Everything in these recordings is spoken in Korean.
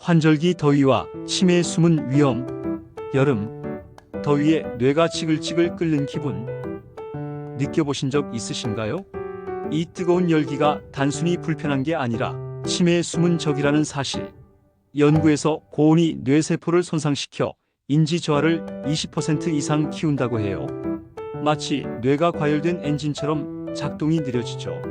환절기 더위와 치매에 숨은 위험. 여름 더위에 뇌가 지글지글 끓는 기분 느껴보신 적 있으신가요? 이 뜨거운 열기가 단순히 불편한 게 아니라 치매에 숨은 적이라는 사실. 연구에서 고온이 뇌세포를 손상시켜 인지 저하를 20% 이상 키운다고 해요. 마치 뇌가 과열된 엔진처럼 작동이 느려지죠.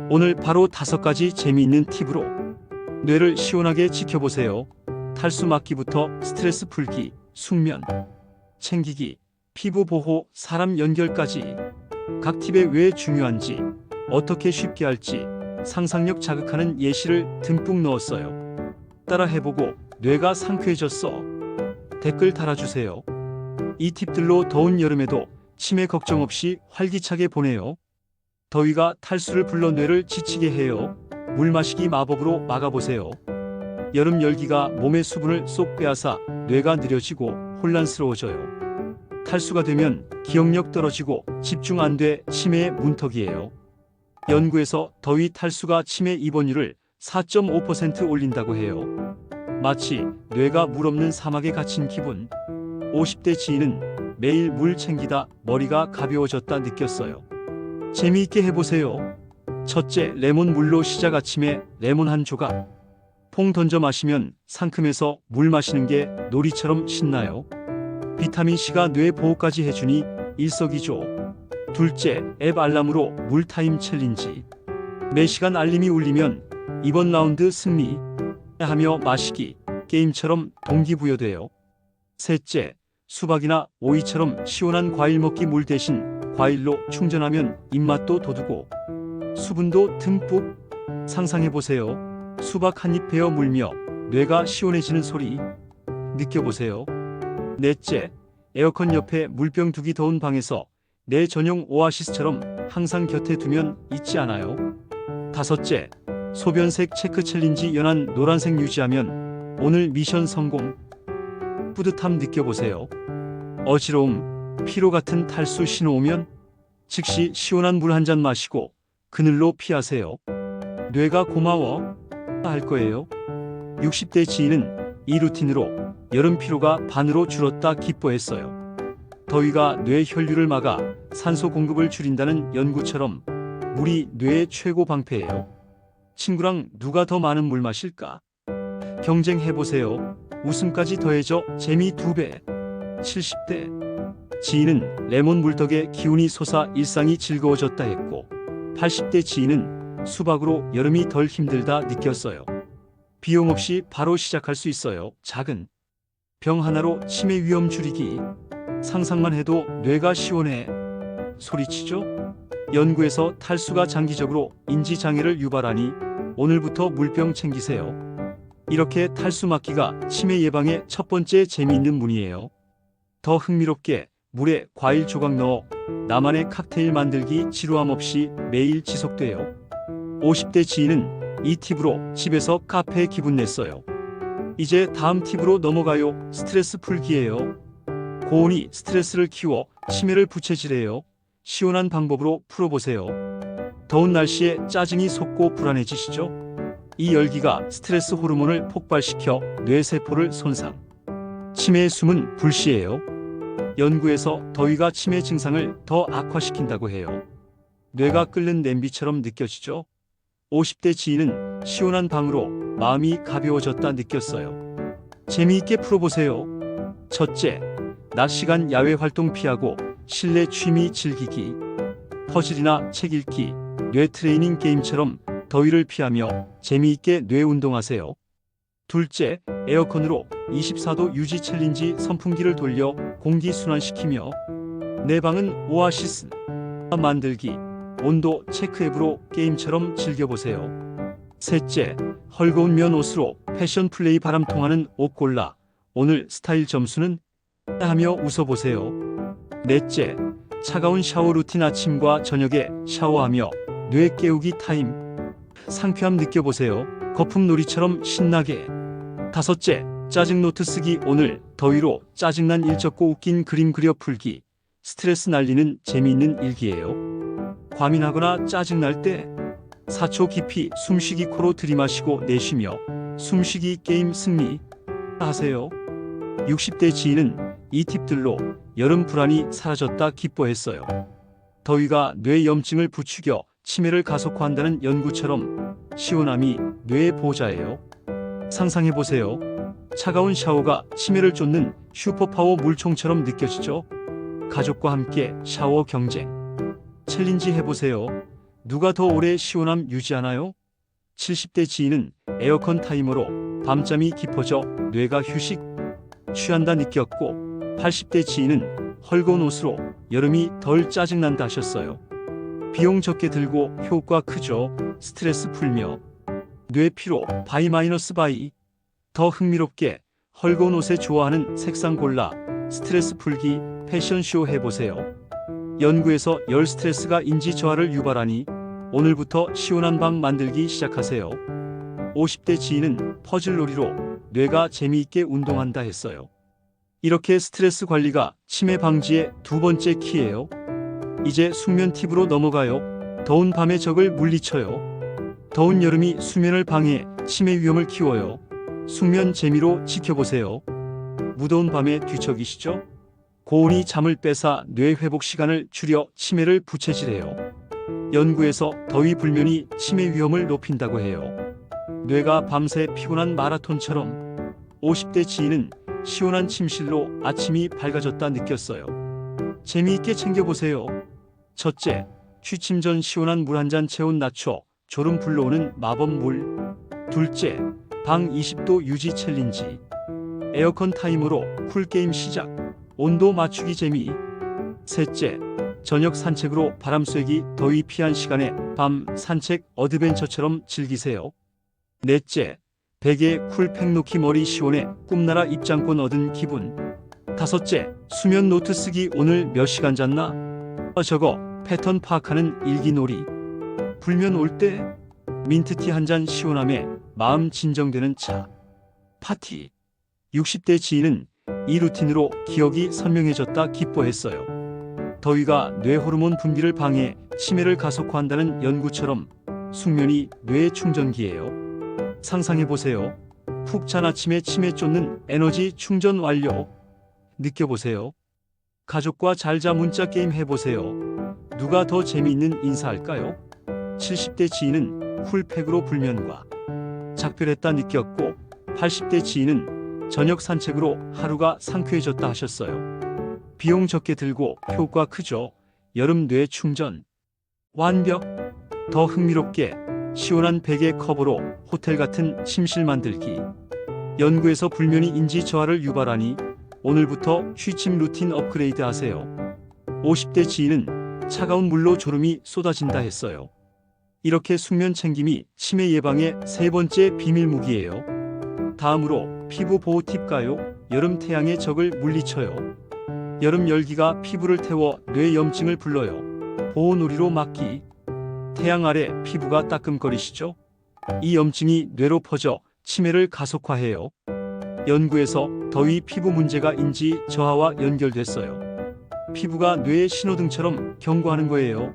오늘 바로 5가지 재미있는 팁으로 뇌를 시원하게 지켜보세요. 탈수 막기부터 스트레스 풀기, 숙면 챙기기, 피부 보호, 사람 연결까지. 각 팁에 왜 중요한지, 어떻게 쉽게 할지 상상력 자극하는 예시를 듬뿍 넣었어요. 따라 해보고 뇌가 상쾌해졌어? 댓글 달아주세요. 이 팁들로 더운 여름에도 치매 걱정 없이 활기차게 보내요. 더위가 탈수를 불러 뇌를 지치게 해요. 물 마시기 마법으로 막아보세요. 여름 열기가 몸의 수분을 쏙 빼앗아 뇌가 느려지고 혼란스러워져요. 탈수가 되면 기억력 떨어지고 집중 안 돼 치매의 문턱이에요. 연구에서 더위 탈수가 치매 입원율을 4.5% 올린다고 해요. 마치 뇌가 물 없는 사막에 갇힌 기분. 50대 지인은 매일 물 챙기다 머리가 가벼워졌다 느꼈어요. 재미있게 해보세요. 첫째, 레몬 물로 시작. 아침에 레몬 한 조각 퐁 던져 마시면 상큼해서 물 마시는 게 놀이처럼 신나요. 비타민C가 뇌 보호까지 해주니 일석이조. 둘째, 앱 알람으로 물타임 챌린지. 매시간 알림이 울리면 이번 라운드 승리 하며 마시기 게임처럼 동기부여돼요. 셋째, 수박이나 오이처럼 시원한 과일 먹기. 물 대신 과일로 충전하면 입맛도 돋우고 수분도 듬뿍. 상상해보세요. 수박 한 입 베어 물며 뇌가 시원해지는 소리 느껴보세요. 넷째, 에어컨 옆에 물병 두기. 더운 방에서 내 전용 오아시스처럼 항상 곁에 두면 잊지 않아요. 다섯째, 소변색 체크 챌린지. 연한 노란색 유지하면 오늘 미션 성공. 뿌듯함 느껴보세요. 어지러움, 피로 같은 탈수 신호 오면 즉시 시원한 물 한 잔 마시고 그늘로 피하세요. 뇌가 고마워 할 거예요. 60대 지인은 이 루틴으로 여름 피로가 반으로 줄었다 기뻐했어요. 더위가 뇌 혈류를 막아 산소 공급을 줄인다는 연구처럼 물이 뇌의 최고 방패예요. 친구랑 누가 더 많은 물 마실까? 경쟁해보세요. 웃음까지 더해져 재미 2배. 70대 지인은 레몬 물 덕에 기운이 솟아 일상이 즐거워졌다 했고, 80대 지인은 수박으로 여름이 덜 힘들다 느꼈어요. 비용 없이 바로 시작할 수 있어요. 작은 병 하나로 치매 위험 줄이기. 상상만 해도 뇌가 시원해 소리치죠? 연구에서 탈수가 장기적으로 인지장애를 유발하니 오늘부터 물병 챙기세요. 이렇게 탈수 막기가 치매 예방의 첫 번째 재미있는 문이에요. 더 흥미롭게 물에 과일 조각 넣어 나만의 칵테일 만들기. 지루함 없이 매일 지속돼요. 50대 지인은 이 팁으로 집에서 카페 기분 냈어요. 이제 다음 팁으로 넘어가요. 스트레스 풀기예요. 고온이 스트레스를 키워 치매를 부채질해요. 시원한 방법으로 풀어보세요. 더운 날씨에 짜증이 솟고 불안해지시죠? 이 열기가 스트레스 호르몬을 폭발시켜 뇌세포를 손상. 치매의 숨은 불씨예요. 연구에서 더위가 치매 증상을 더 악화시킨다고 해요. 뇌가 끓는 냄비처럼 느껴지죠? 50대 지인은 시원한 방으로 마음이 가벼워졌다 느꼈어요. 재미있게 풀어보세요. 첫째, 낮 시간 야외 활동 피하고 실내 취미 즐기기. 퍼즐이나 책 읽기, 뇌 트레이닝 게임처럼 더위를 피하며 재미있게 뇌 운동하세요. 둘째, 에어컨으로 24도 유지 챌린지. 선풍기를 돌려 공기 순환시키며 내 방은 오아시스 만들기. 온도 체크 앱으로 게임처럼 즐겨보세요. 셋째, 헐거운 면 옷으로 패션 플레이. 바람 통하는 옷 골라 오늘 스타일 점수는 하며 웃어보세요. 넷째, 차가운 샤워 루틴. 아침과 저녁에 샤워하며 뇌 깨우기 타임. 상쾌함 느껴보세요. 거품놀이처럼 신나게. 다섯째, 짜증 노트 쓰기. 오늘 더위로 짜증난 일 적고 웃긴 그림 그려 풀기. 스트레스 날리는 재미있는 일기예요. 과민하거나 짜증날 때 4초 깊이 숨쉬기. 코로 들이마시고 내쉬며 숨쉬기 게임 승리 하세요. 60대 지인은 이 팁들로 여름 불안이 사라졌다 기뻐했어요. 더위가 뇌 염증을 부추겨 치매를 가속화한다는 연구처럼 시원함이 뇌의 보호자예요. 상상해보세요. 차가운 샤워가 치매를 쫓는 슈퍼파워 물총처럼 느껴지죠? 가족과 함께 샤워 경쟁. 챌린지 해보세요. 누가 더 오래 시원함 유지하나요? 70대 지인은 에어컨 타이머로 밤잠이 깊어져 뇌가 휴식 취한다 느꼈고 80대 지인은 헐거운 옷으로 여름이 덜 짜증난다 하셨어요. 비용 적게 들고 효과 크죠. 스트레스 풀며 뇌 피로 바이 마이너스 바이. 더 흥미롭게 헐거운 옷에 좋아하는 색상 골라 스트레스 풀기 패션쇼 해보세요. 연구에서 열 스트레스가 인지 저하를 유발하니 오늘부터 시원한 방 만들기 시작하세요. 50대 지인은 퍼즐놀이로 뇌가 재미있게 운동한다 했어요. 이렇게 스트레스 관리가 치매 방지의 두 번째 키예요. 이제 숙면 팁으로 넘어가요. 더운 밤의 적을 물리쳐요. 더운 여름이 수면을 방해, 치매 위험을 키워요. 숙면 재미로 지켜보세요. 무더운 밤에 뒤척이시죠? 고온이 잠을 뺏어 뇌 회복 시간을 줄여 치매를 부채질해요. 연구에서 더위 불면이 치매 위험을 높인다고 해요. 뇌가 밤새 피곤한 마라톤처럼 50대 지인은 시원한 침실로 아침이 밝아졌다 느꼈어요. 재미있게 챙겨보세요. 첫째, 취침 전 시원한 물 한 잔 체온 낮춰 졸음 불러오는 마법물. 둘째, 방 20도 유지 챌린지. 에어컨 타이머로 쿨게임 시작. 온도 맞추기 재미. 셋째, 저녁 산책으로 바람 쐬기 더위 피한 시간에 밤 산책 어드벤처처럼 즐기세요. 넷째, 베개 쿨팩 놓기 머리 시원해 꿈나라 입장권 얻은 기분. 다섯째, 수면 노트 쓰기 오늘 몇 시간 잤나? 저거 패턴 파악하는 일기놀이. 불면 올 때 민트티 한 잔 시원함에 마음 진정되는 차. 파티. 60대 지인은 이 루틴으로 기억이 선명해졌다 기뻐했어요. 더위가 뇌 호르몬 분비를 방해, 치매를 가속화한다는 연구처럼 숙면이 뇌의 충전기예요. 상상해보세요. 푹 잔 아침에 치매 쫓는 에너지 충전 완료. 느껴보세요. 가족과 잘자 문자 게임 해보세요. 누가 더 재미있는 인사할까요? 70대 지인은 쿨팩으로 불면과 작별했다 느꼈고 80대 지인은 저녁 산책으로 하루가 상쾌해졌다 하셨어요. 비용 적게 들고 효과 크죠. 여름 뇌 충전. 완벽. 더 흥미롭게 시원한 베개 커버로 호텔 같은 침실 만들기. 연구에서 불면이 인지 저하를 유발하니 오늘부터 취침 루틴 업그레이드 하세요. 50대 지인은 차가운 물로 졸음이 쏟아진다 했어요. 이렇게 숙면 챙김이 치매 예방의 세 번째 비밀 무기예요. 다음으로 피부 보호 팁 가요. 여름 태양의 적을 물리쳐요. 여름 열기가 피부를 태워 뇌 염증을 불러요. 보호놀이로 막기. 태양 아래 피부가 따끔거리시죠? 이 염증이 뇌로 퍼져 치매를 가속화해요. 연구에서 더위 피부 문제가 인지 저하와 연결됐어요. 피부가 뇌의 신호등처럼 경고하는 거예요.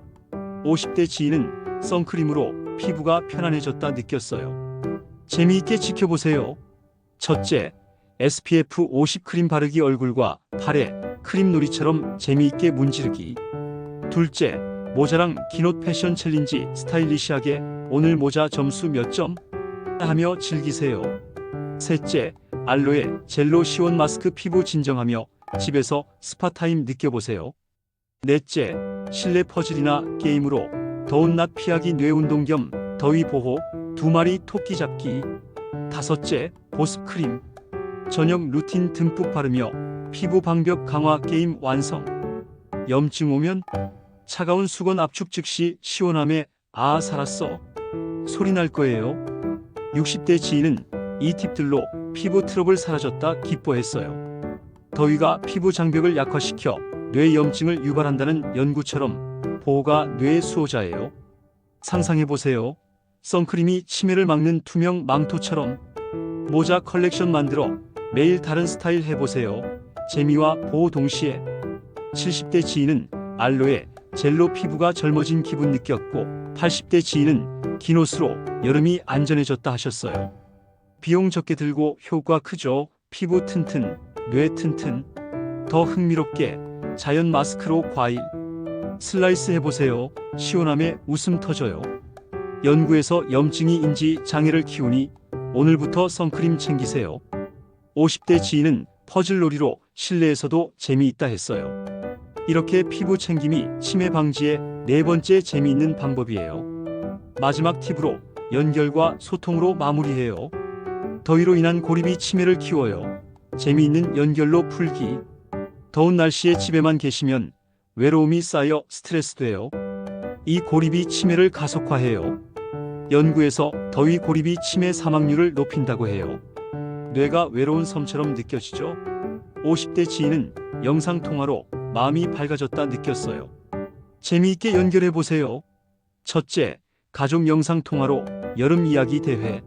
50대 지인은 선크림으로 피부가 편안해졌다 느꼈어요. 재미있게 지켜보세요. 첫째, SPF 50 크림 바르기 얼굴과 팔에 크림놀이처럼 재미있게 문지르기. 둘째, 모자랑 긴 옷 패션 챌린지 스타일리시하게 오늘 모자 점수 몇 점? 하며 즐기세요. 셋째, 알로에 젤로 시원 마스크 피부 진정하며 집에서 스파타임 느껴보세요. 넷째, 실내 퍼즐이나 게임으로 더운 낮 피하기 뇌 운동 겸 더위 보호 2마리 토끼 잡기. 다섯째, 보습 크림. 저녁 루틴 듬뿍 바르며 피부 방벽 강화 게임 완성. 염증 오면 차가운 수건 압축 즉시 시원함에 아 살았어 소리 날 거예요. 60대 지인은 이 팁들로 피부 트러블 사라졌다 기뻐했어요. 더위가 피부 장벽을 약화시켜 뇌 염증을 유발한다는 연구처럼 보호가 뇌의 수호자예요. 상상해보세요. 선크림이 치매를 막는 투명 망토처럼. 모자 컬렉션 만들어 매일 다른 스타일 해보세요. 재미와 보호 동시에. 70대 지인은 알로에 젤로 피부가 젊어진 기분 느꼈고 80대 지인은 긴 옷으로 여름이 안전해졌다 하셨어요. 비용 적게 들고 효과 크죠. 피부 튼튼, 뇌 튼튼. 더 흥미롭게 자연 마스크로 과일 슬라이스 해보세요. 시원함에 웃음 터져요. 연구에서 염증이 인지 장애를 키우니 오늘부터 선크림 챙기세요. 50대 지인은 퍼즐놀이로 실내에서도 재미있다 했어요. 이렇게 피부 챙김이 치매 방지의 네 번째 재미있는 방법이에요. 마지막 팁으로 연결과 소통으로 마무리해요. 더위로 인한 고립이 치매를 키워요. 재미있는 연결로 풀기. 더운 날씨에 집에만 계시면 외로움이 쌓여 스트레스 돼요. 이 고립이 치매를 가속화해요. 연구에서 더위 고립이 치매 사망률을 높인다고 해요. 뇌가 외로운 섬처럼 느껴지죠? 50대 지인은 영상통화로 마음이 밝아졌다 느꼈어요. 재미있게 연결해보세요. 첫째, 가족 영상통화로 여름 이야기 대회.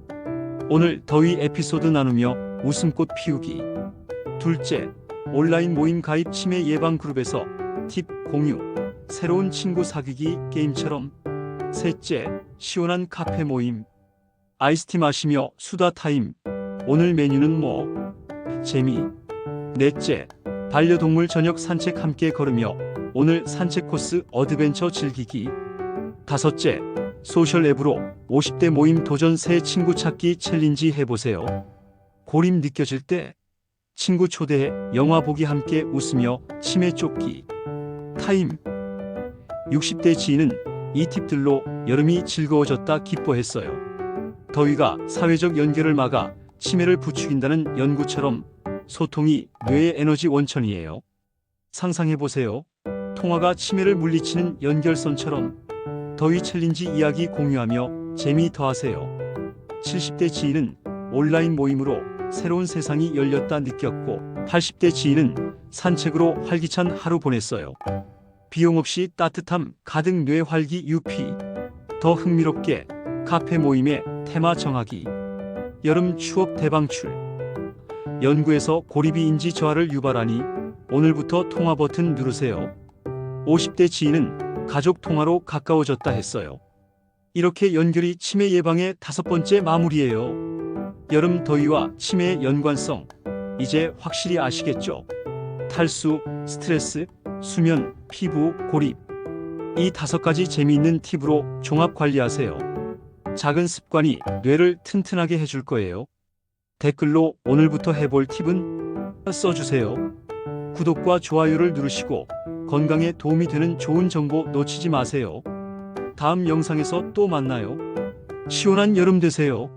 오늘 더위 에피소드 나누며 웃음꽃 피우기. 둘째, 온라인 모임 가입 치매 예방 그룹에서 팁 공유. 새로운 친구 사귀기 게임처럼. 셋째, 시원한 카페 모임. 아이스티 마시며 수다 타임. 오늘 메뉴는 뭐? 재미. 넷째, 반려동물 저녁 산책 함께 걸으며 오늘 산책 코스 어드벤처 즐기기. 다섯째, 소셜 앱으로 50대 모임 도전 새 친구 찾기 챌린지 해보세요. 고립 느껴질 때 친구 초대해 영화 보기 함께 웃으며 치매 쫓기. 타임. 60대 지인은 이 팁들로 여름이 즐거워졌다 기뻐했어요. 더위가 사회적 연결을 막아 치매를 부추긴다는 연구처럼 소통이 뇌의 에너지 원천이에요. 상상해보세요. 통화가 치매를 물리치는 연결선처럼. 더위 챌린지 이야기 공유하며 재미 더하세요. 70대 지인은 온라인 모임으로 새로운 세상이 열렸다 느꼈고 80대 지인은 산책으로 활기찬 하루 보냈어요. 비용 없이 따뜻함 가득 뇌 활기 유피. 더 흥미롭게 카페 모임의 테마 정하기. 여름 추억 대방출. 연구에서 고립이 인지 저하를 유발하니 오늘부터 통화 버튼 누르세요. 50대 지인은 가족 통화로 가까워졌다 했어요. 이렇게 연결이 치매 예방의 다섯 번째 마무리예요. 여름 더위와 치매의 연관성 이제 확실히 아시겠죠? 탈수, 스트레스, 수면, 피부, 고립. 이 다섯 가지 재미있는 팁으로 종합 관리하세요. 작은 습관이 뇌를 튼튼하게 해줄 거예요. 댓글로 오늘부터 해볼 팁은 써주세요. 구독과 좋아요를 누르시고 건강에 도움이 되는 좋은 정보 놓치지 마세요. 다음 영상에서 또 만나요. 시원한 여름 되세요.